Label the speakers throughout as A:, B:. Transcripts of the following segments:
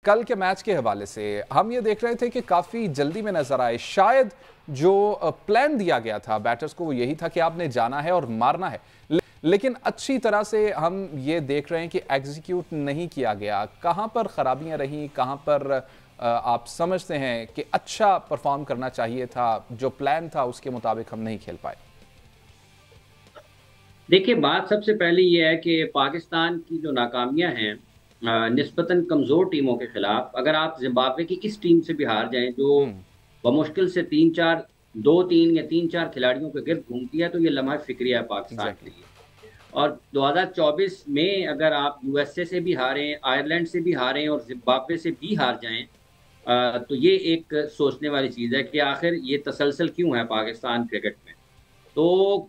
A: कल के मैच के हवाले से हम ये देख रहे थे कि काफ़ी जल्दी में नज़र आए। शायद जो प्लान दिया गया था बैटर्स को वो यही था कि आपने जाना है और मारना है, लेकिन अच्छी तरह से हम ये देख रहे हैं कि एग्जीक्यूट नहीं किया गया। कहाँ पर खराबियां रहीं, कहाँ पर आप समझते हैं कि अच्छा परफॉर्म करना चाहिए था, जो प्लान था उसके मुताबिक हम नहीं खेल पाए?
B: देखिए, बात सबसे पहले ये है कि पाकिस्तान की जो नाकामियां हैं निस्बतन कमज़ोर टीमों के खिलाफ, अगर आप जिम्बाब्वे की इस टीम से भी हार जाएं जो बमुश्किल से 2-3 या 3-4 खिलाड़ियों के गिर्द घूमती है, तो ये लम्हा फिक्रिया है पाकिस्तान के
A: एग्जैक्टली।
B: लिए। और 2024 में अगर आप यूएसए से भी हारें, आयरलैंड से भी हारें और जिम्बाब्वे से भी हार जाएं, तो ये एक सोचने वाली चीज़ है कि आखिर ये तसलसल क्यों है पाकिस्तान क्रिकेट में। तो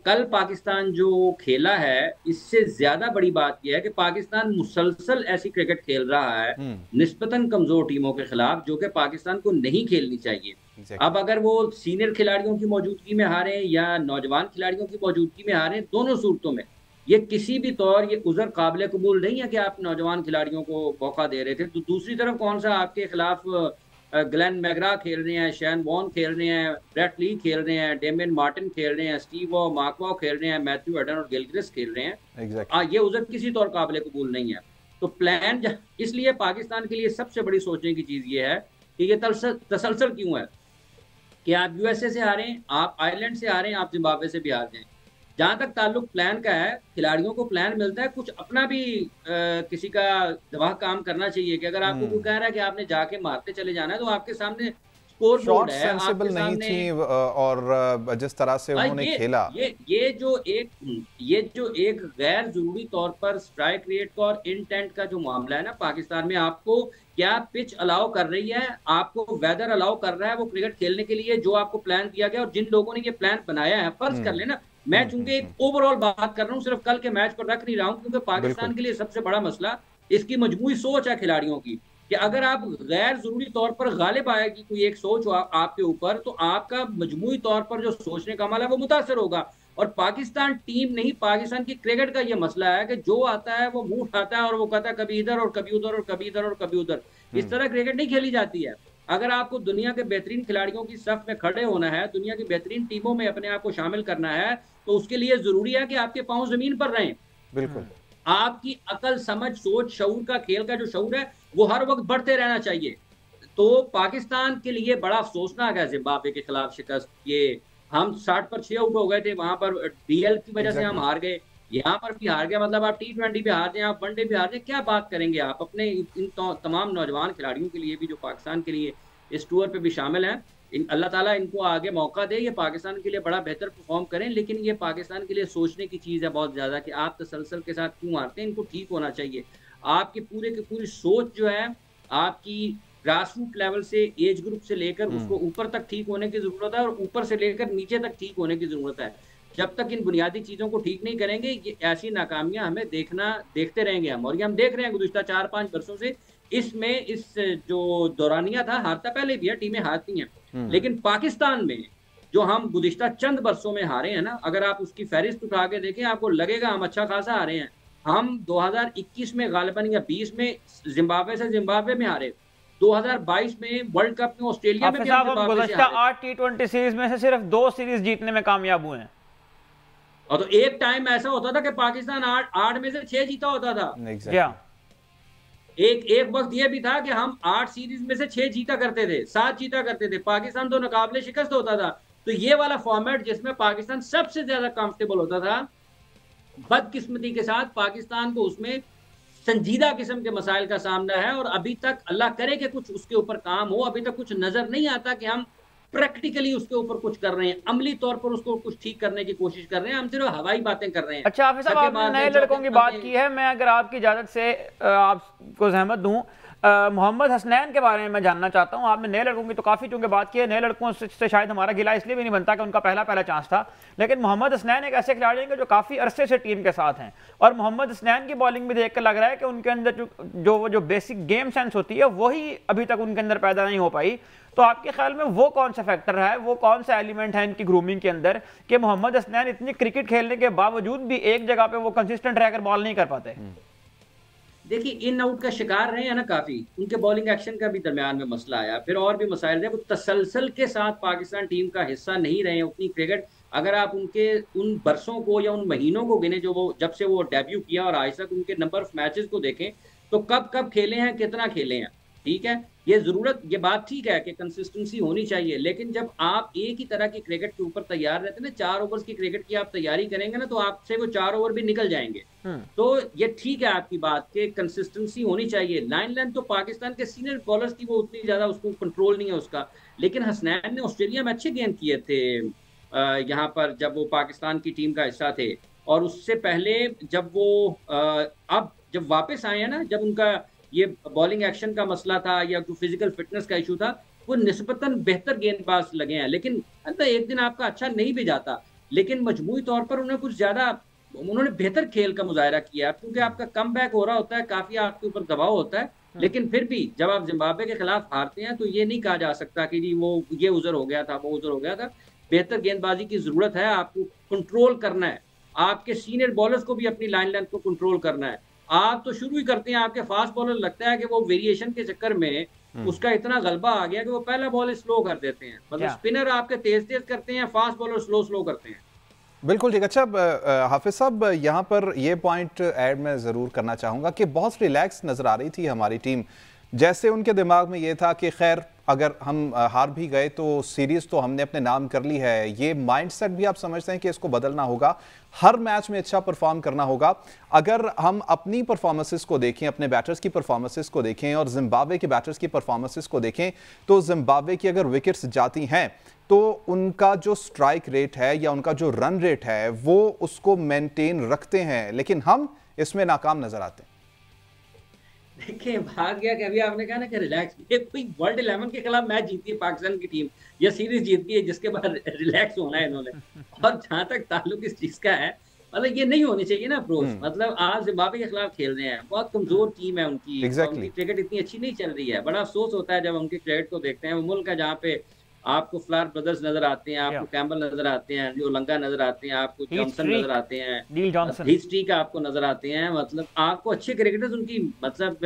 B: कल पाकिस्तान जो खेला है, इससे ज़्यादा बड़ी बात यह है कि पाकिस्तान मुसलसल ऐसी क्रिकेट खेल रहा है निस्बतन कमज़ोर टीमों के खिलाफ, जो कि पाकिस्तान को नहीं खेलनी चाहिए। अब
A: एग्जैक्टली।
B: अगर वो सीनियर खिलाड़ियों की मौजूदगी में हारें या नौजवान खिलाड़ियों की मौजूदगी में हारें, दोनों सूरतों में ये किसी भी तौर ये उज़र काबिल कबूल नहीं है कि आप नौजवान खिलाड़ियों को मौका दे रहे थे। तो दूसरी तरफ कौन सा आपके खिलाफ ग्लेन मैगरा खेल रहे हैं, शैन वॉन खेल रहे हैं, ब्रेट ली खेल रहे हैं, डेमियन मार्टिन खेल रहे हैं, स्टीव वॉ मार्कवॉ खेल रहे हैं, मैथ्यू हेडन और गिलक्रिस्ट खेल रहे हैं।
A: एग्जैक्टली।
B: ये उज़र किसी तौर काबिल कबूल नहीं है। तो प्लान इसलिए पाकिस्तान के लिए सबसे बड़ी सोचने की चीज़ ये है कि ये तसलसल क्यों है कि आप यूएसए से हारें, आप आयरलैंड से हारें, आप जिम्बाब्वे से भी हार जाएं। जहां तक ताल्लुक प्लान का है, खिलाड़ियों को प्लान मिलता है, कुछ अपना भी किसी का दवा काम करना चाहिए कि अगर आपको कोई कह रहा है कि आपने जाके मारते चले जाना है, तो आपके सामने स्कोर बोर्ड
A: शॉट
B: है,
A: सेंसिबल
B: आपके
A: नहीं
B: सामने
A: थी और जिस तरह से उन्होंने
B: ये
A: खेला।
B: ये जो एक गैर जरूरी तौर पर स्ट्राइक रेट का और इंटेंट का जो मामला है ना पाकिस्तान में, आपको क्या पिच अलाउ कर रही है, आपको वेदर अलाउ कर रहा है वो क्रिकेट खेलने के लिए जो आपको प्लान दिया गया। और जिन लोगों ने ये प्लान बनाया है, फर्ज कर लेना, मैं चूंकि एक ओवरऑल बात कर रहा हूँ, सिर्फ कल के मैच पर रख नहीं रहा हूँ, क्योंकि
A: बिल्कुल।
B: पाकिस्तान के लिए सबसे बड़ा मसला इसकी मजमूई सोच है खिलाड़ियों की कि अगर आप गैर जरूरी तौर पर गालिब आएगी कोई एक सोच आपके ऊपर, तो आपका मजमूई तौर पर जो सोचने का अमल है वो मुतासर होगा। और पाकिस्तान टीम नहीं, पाकिस्तान की क्रिकेट का ये मसला है कि जो आता है वो मुंह उठाता है और वो कहता है कभी इधर और कभी उधर और कभी इधर और कभी उधर। इस तरह क्रिकेट नहीं खेली जाती है। अगर आपको दुनिया के बेहतरीन खिलाड़ियों की सफ में खड़े होना है, दुनिया की बेहतरीन टीमों में अपने आप को शामिल करना है, तो उसके लिए जरूरी है कि आपके पांव जमीन पर रहें।
A: बिल्कुल।
B: आपकी अकल, समझ, सोच, शऊर का, खेल का जो शऊर है वो हर वक्त बढ़ते रहना चाहिए। तो पाकिस्तान के लिए बड़ा अफसोसनाक है जिम्बाब्वे के खिलाफ शिकस्त। ये हम 60 पर 6 आउट हो गए थे, वहां पर डीएल की वजह से हम
A: एग्जैक्टली।
B: हार गए, यहाँ पर भी हार गए। मतलब आप T20 पे हार जाए, आप वनडे पे हार जाए, क्या बात करेंगे आप अपने इन तमाम नौजवान खिलाड़ियों के लिए भी जो पाकिस्तान के लिए इस टूर पे भी शामिल हैं। अल्लाह ताला इनको आगे मौका दे, ये पाकिस्तान के लिए बड़ा बेहतर परफॉर्म करें। लेकिन ये पाकिस्तान के लिए सोचने की चीज़ है बहुत ज़्यादा कि आप तसलसल के साथ क्यों हारते हैं। इनको ठीक होना चाहिए। आपकी पूरे की पूरी सोच जो है, आपकी ग्रास रूट लेवल से, एज ग्रुप से लेकर उसको ऊपर तक ठीक होने की ज़रूरत है और ऊपर से लेकर नीचे तक ठीक होने की ज़रूरत है। जब तक इन बुनियादी चीज़ों को ठीक नहीं करेंगे, ये ऐसी नाकामियाँ हमें देखते रहेंगे हम। और ये हम देख रहे हैं गुज़िश्ता 4-5 वर्षों से। इसमें इस जो दौरानिया था, हारता पहले भी है, टीमें हारती हैं। लेकिन पाकिस्तान में जो हम गुज़िश्ता चंद वर्षों में हारे हैं ना, अगर आप उसकी फहरिस्त उठा के देखें, आपको लगेगा हम अच्छा खासा हारे हैं। हम 2021 में गालिबन या 20 में जिम्बाब्वे में हारे। 2022 में वर्ल्ड कप में ऑस्ट्रेलिया में
C: हाफिज
B: भी हम
C: साहब, हम
B: जिम्बाब्वे से
C: गुज़श्ता
B: हारे थे।
C: 8 T20 सीरीज में से सिर्फ 2 सीरीज जीतने में कामयाब हुए हैं।
B: और तो एक टाइम ऐसा होता था कि पाकिस्तान 8 में से 6 जीता होता था।
C: क्या
A: एग्जैक्टली।
B: एक वक्त ये भी था कि हम 8 सीरीज में से 6 जीता करते थे, 7 जीता करते थे, पाकिस्तान तो नाकाबिले शिकस्त होता था। तो ये वाला फॉर्मेट जिसमें पाकिस्तान सबसे ज्यादा कंफर्टेबल होता था, बदकिस्मती के साथ पाकिस्तान को उसमें संजीदा किस्म के मसाइल का सामना है। और अभी तक अल्लाह करे कि कुछ उसके ऊपर काम हो, अभी तक कुछ नजर नहीं आता कि हम प्रैक्टिकली उसके ऊपर कुछ कर रहे हैं, अमली तौर पर उसको कुछ ठीक करने की कोशिश कर रहे हैं। हम सिर्फ हवाई बातें कर रहे हैं।
C: अच्छा हाफिज साहब,
B: छक्के
C: आपने
B: मारते
C: नए
B: हैं,
C: लड़कों
B: चौके
C: की
B: मारते
C: बात
B: हैं।
C: की है, मैं अगर आपकी इजाज़त से आपको जहमत दूं, मोहम्मद हसनैन के बारे में मैं जानना चाहता हूं। आपने नए लड़कों की तो काफ़ी चूंकि बात की है, नए लड़कों से शायद हमारा गिला इसलिए भी नहीं बनता कि उनका पहला चांस था, लेकिन मोहम्मद हसनैन एक ऐसे खिलाड़ी हैं जो काफ़ी अरसे से टीम के साथ हैं। और मोहम्मद हसनैन की बॉलिंग भी देख कर लग रहा है कि उनके अंदर जो बेसिक गेम सेंस होती है वही अभी तक उनके अंदर पैदा नहीं हो पाई। तो आपके ख्याल में वो कौन सा फैक्टर है, वो कौन सा एलिमेंट है इनकी ग्रूमिंग के अंदर कि मोहम्मद हसनैन इतनी क्रिकेट खेलने के बावजूद भी एक जगह पे वो कंसिस्टेंट रहकर बॉल नहीं कर पाते?
B: देखिए इन आउट का शिकार रहे हैं ना काफी, उनके बॉलिंग एक्शन का भी दरमियान में मसला आया, फिर और भी मसाइल थे। वो तसलसल के साथ पाकिस्तान टीम का हिस्सा नहीं रहे हैं उतनी क्रिकेट। अगर आप उनके उन बरसों को या उन महीनों को गिने जो वो जब से वो डेब्यू किया और आज तक उनके नंबर ऑफ मैचेस को देखें, तो कब कब खेले हैं, कितना खेले हैं। ठीक है, ये बात ठीक है कि कंसिस्टेंसी होनी चाहिए, लेकिन जब आप एक ही तरह की क्रिकेट के ऊपर तैयार रहते हैं ना, 4 ओवर्स की क्रिकेट की आप तैयारी करेंगे ना, तो आपसे वो 4 ओवर भी निकल जाएंगे। तो ये ठीक है आपकी बात कि कंसिस्टेंसी होनी चाहिए। लाइन लेंथ तो पाकिस्तान के सीनियर बॉलर्स की वो उतनी ज्यादा उसको कंट्रोल नहीं है उसका, लेकिन हसनैन ने ऑस्ट्रेलिया में अच्छे गेंद किए थे यहाँ पर जब वो पाकिस्तान की टीम का हिस्सा थे, और उससे पहले जब वो अब जब वापस आए हैं ना, जब उनका ये बॉलिंग एक्शन का मसला था या जो फिजिकल फिटनेस का इशू था, वो निस्बतन बेहतर गेंदबाज लगे हैं। लेकिन एक दिन आपका अच्छा नहीं भी जाता, लेकिन मजमूई तौर पर उन्हें कुछ ज्यादा उन्होंने बेहतर खेल का मुजाहरा किया, क्योंकि आपका कम बैक हो रहा होता है, काफी आपके ऊपर दबाव होता है। लेकिन फिर भी जब आप जिम्बाब्वे के खिलाफ हारते हैं तो ये नहीं कहा जा सकता कि जी वो ये उजर हो गया था, वो उजर हो गया था। बेहतर गेंदबाजी की जरूरत है, आपको कंट्रोल करना है, आपके सीनियर बॉलर्स को भी अपनी लाइन लेंथ को कंट्रोल करना है। आप तो शुरू ही करते हैं, आपके फास्ट बॉलर लगता है कि वो वेरिएशन के चक्कर में उसका इतना गलबा आ गया कि वो पहला बॉल स्लो कर देते हैं। मतलब स्पिनर आपके तेज तेज करते हैं, फास्ट बॉलर स्लो स्लो करते हैं।
A: बिल्कुल ठीक। अच्छा हाफिज साहब, यहाँ पर ये पॉइंट ऐड मैं ज़रूर करना चाहूँगा कि बहुत रिलैक्स नज़र आ रही थी हमारी टीम, जैसे उनके दिमाग में ये था कि खैर अगर हम हार भी गए तो सीरीज़ तो हमने अपने नाम कर ली है। ये माइंडसेट भी आप समझते हैं कि इसको बदलना होगा, हर मैच में अच्छा परफॉर्म करना होगा। अगर हम अपनी परफॉर्मेंसेस को देखें, अपने बैटर्स की परफॉर्मेंसेस को देखें और जिम्बाब्वे के बैटर्स की परफॉर्मेंसेस को देखें, तो जिम्बाब्वे की अगर विकेट्स जाती हैं तो उनका जो स्ट्राइक रेट है या उनका जो रन रेट है वो उसको मेंटेन रखते हैं, लेकिन हम इसमें नाकाम नजर आते हैं।
B: देखिए भाग गया कि अभी आपने कहा ना कि रिलैक्स, ये कोई वर्ल्ड 11 के खिलाफ मैच जीती है पाकिस्तान की टीम या सीरीज जीती है जिसके बाद रिलैक्स होना है इन्होंने। और जहां तक ताल्लुक इस चीज का है, मतलब ये नहीं होनी चाहिए ना अप्रोच। मतलब आज जिम्बाब्वे के खिलाफ खेल रहे हैं, बहुत कमजोर टीम है उनकी, उनकी क्रिकेट इतनी अच्छी नहीं चल रही है। बड़ा अफसोस होता है जब उनकी क्रिकेट को देखते हैं। वो मुल्क है जहाँ पे आपको फ्लार ब्रदर्स नजर आते हैं, आपको कैम्बल नजर आते हैं, जो लंगा नजर आते हैं, आपको जॉनसन नजर आते हैं, हिस्ट्री का आपको नजर आते हैं। मतलब आपको अच्छे क्रिकेटर्स उनकी, मतलब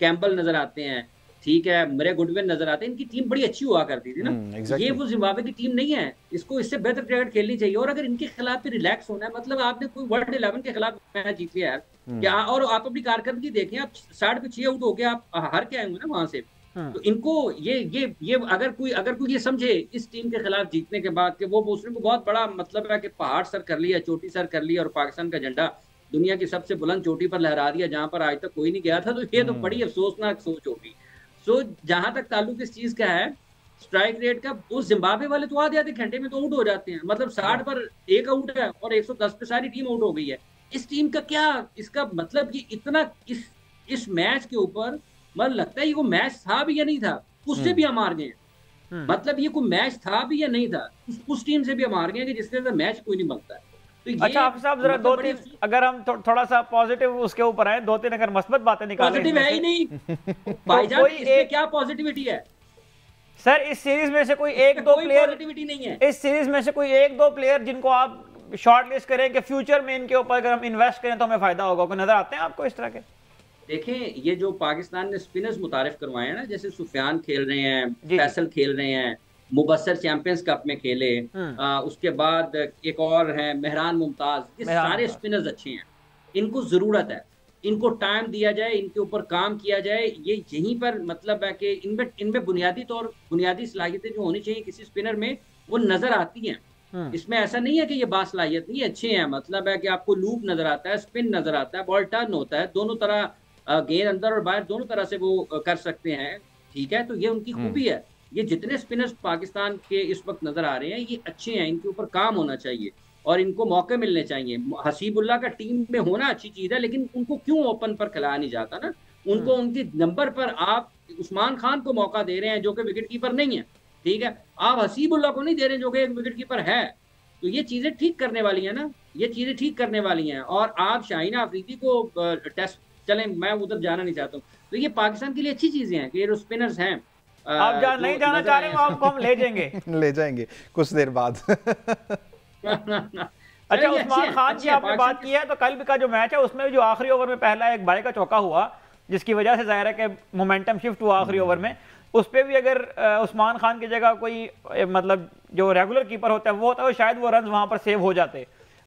B: कैम्बल नजर आते हैं, ठीक है, मरे गुडविन नजर आते हैं। इनकी टीम बड़ी अच्छी हुआ करती थी ना। ये वो जिम्बाब्वे की टीम नहीं है, इसको इससे बेहतर क्रिकेट खेलनी चाहिए। और अगर इनके खिलाफ भी रिलैक्स होना है, मतलब आपने कोई वर्ल्ड 11 के खिलाफ मैच जीत लिया यार क्या, और आप अपनी कारकर्दगी देखें, आप 60 पे 6 आउट हो गए, आप हार के आए होंगे ना वहां से। तो इनको ये अगर कोई ये समझे इस टीम के खिलाफ जीतने के बाद कि वो उसने को बहुत बड़ा मतलब है कि पहाड़ सर कर लिया, चोटी सर कर लिया और पाकिस्तान का झंडा दुनिया की सबसे बुलंद चोटी पर लहरा दिया जहां पर आज तक कोई नहीं गया था, तो ये तो बड़ी अफसोसनाक सोच होगी। सो जहां तक ताल्लुक इस चीज का है, स्ट्राइक रेट का, उस जिम्बाब्वे वाले तो आधे घंटे में तो आउट हो जाते हैं। मतलब 60 पर 1 आउट है और 110 पे सारी टीम आउट हो गई है। इस टीम का क्या, इसका मतलब ये इतना इस मैच के ऊपर मतलब लगता है ये कोई मैच था भी या नहीं था, उससे भी हम हार गए। मतलब ये कोई मैच था भी या नहीं था, उस टीम से भी हम हार गए कि जिसके साथ मैच कोई नहीं बनता है। तो
C: अच्छा आप साहब जरा मतलब 2-3 अगर हम थोड़ा सा पॉजिटिव उसके ऊपर आए, 2-3 अगर मस्बत बातें निकालें।
B: पॉजिटिव है ही नहीं भाईजान, इसमें क्या पॉजिटिविटी है
C: सर? इस सीरीज में से कोई 1-2 प्लेयर,
B: पॉजिटिविटी नहीं है
C: इस सीरीज में से कोई 1-2 प्लेयर जिनको आप शॉर्ट लिस्ट करें कि फ्यूचर में इनके ऊपर अगर हम इन्वेस्ट करें तो हमें फायदा होगा, कोई नजर आते हैं आपको इस तरह के?
B: देखें ये जो पाकिस्तान ने स्पिनर्स मुतारिफ करवाए हैं ना, जैसे सुफियान खेल रहे हैं, फैसल खेल रहे हैं, मुबस्सर चैंपियंस कप में खेले, उसके बाद एक और है मेहरान मुमताज, ये सारे स्पिनर्स अच्छे हैं। इनको जरूरत है, इनको टाइम दिया जाए, इनके ऊपर काम किया जाए। ये यहीं पर मतलब है कि इनमें बुनियादी सलाहियतें जो होनी चाहिए किसी स्पिनर में वो नजर आती हैं। इसमें ऐसा नहीं है कि ये बासलाहियत नहीं, अच्छे हैं। मतलब है कि आपको लूप नजर आता है, स्पिन नजर आता है, बॉल टर्न होता है, दोनों तरह गेंद अंदर और बाहर दोनों तरह से वो कर सकते हैं, ठीक है। तो ये उनकी खूबी है। ये जितने स्पिनर्स पाकिस्तान के इस वक्त नजर आ रहे हैं ये अच्छे हैं, इनके ऊपर काम होना चाहिए और इनको मौके मिलने चाहिए। हसीबुल्लाह का टीम में होना अच्छी चीज है, लेकिन उनको क्यों ओपन पर खिलाया नहीं जाता ना? उनको उनके नंबर पर आप उस्मान खान को मौका दे रहे हैं जो कि विकेट कीपर नहीं है, ठीक है। आप हसीबुल्लाह को नहीं दे रहे जो कि एक विकेट कीपर है। तो ये चीजें ठीक करने वाली है ना, ये चीजें ठीक करने वाली हैं। और आप शाहीना अफरीदी को टेस्ट, चलें मैं उधर जाना नहीं चाहता हूँ, तो ये पाकिस्तान के लिए अच्छी चीजें हैं कि ये स्पिनर्स हैं।
C: आप नहीं जाना चाह रहे हो, आपको हम ले जाएंगे
A: ले जाएंगे कुछ देर बाद
C: अच्छा, उस्मान खान की आपने बात की है, तो कल का जो मैच है उसमें भी जो आखिरी ओवर में पहला एक बाई का चौका हुआ, जिसकी वजह से जाहिर है कि मोमेंटम शिफ्ट हुआ आखिरी ओवर में, उस पर भी अगर उस्मान खान की जगह कोई मतलब जो रेगुलर कीपर होता है वो होता है, शायद वो रन वहां पर सेव हो जाते।